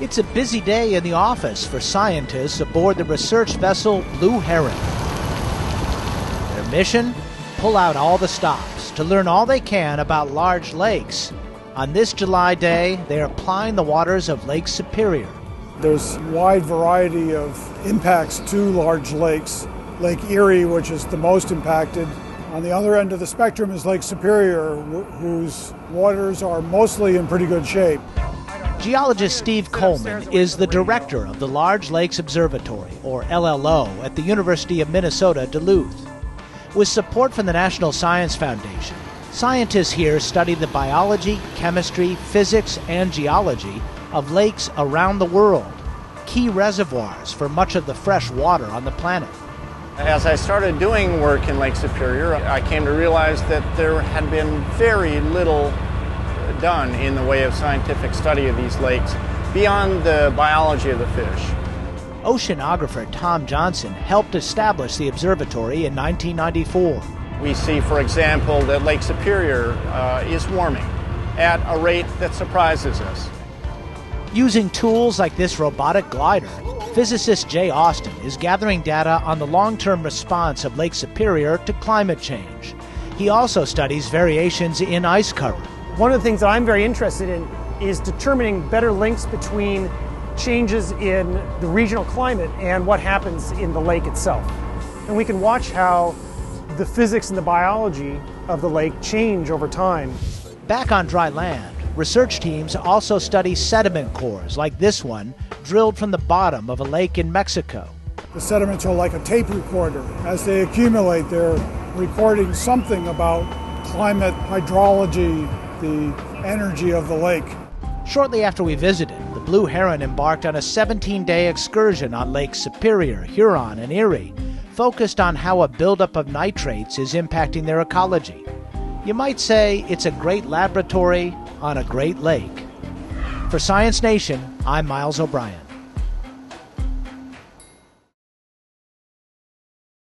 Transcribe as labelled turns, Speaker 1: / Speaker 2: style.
Speaker 1: It's a busy day in the office for scientists aboard the research vessel Blue Heron. Their mission? Pull out all the stops to learn all they can about large lakes. On this July day, they are applying the waters of Lake Superior.
Speaker 2: There's a wide variety of impacts to large lakes. Lake Erie, which is the most impacted. On the other end of the spectrum is Lake Superior, whose waters are mostly in pretty good shape.
Speaker 1: Geologist Steve Coleman is the director of the Large Lakes Observatory, or LLO, at the University of Minnesota, Duluth. With support from the National Science Foundation, scientists here study the biology, chemistry, physics, and geology of lakes around the world, key reservoirs for much of the fresh water on the planet.
Speaker 3: As I started doing work in Lake Superior, I came to realize that there had been very little done in the way of scientific study of these lakes beyond the biology of the fish.
Speaker 1: Oceanographer Tom Johnson helped establish the observatory in 1994.
Speaker 3: We see, for example, that Lake Superior is warming at a rate that surprises us.
Speaker 1: Using tools like this robotic glider, physicist Jay Austin is gathering data on the long-term response of Lake Superior to climate change. He also studies variations in ice cover.
Speaker 4: One of the things that I'm very interested in is determining better links between changes in the regional climate and what happens in the lake itself. And we can watch how the physics and the biology of the lake change over time.
Speaker 1: Back on dry land, research teams also study sediment cores like this one, drilled from the bottom of a lake in Mexico.
Speaker 2: The sediments are like a tape recorder. As they accumulate, they're recording something about climate, hydrology, the energy of the lake.
Speaker 1: Shortly after we visited, the Blue Heron embarked on a 17-day excursion on Lakes Superior, Huron, and Erie, focused on how a buildup of nitrates is impacting their ecology. You might say it's a great laboratory on a great lake. For Science Nation, I'm Miles O'Brien.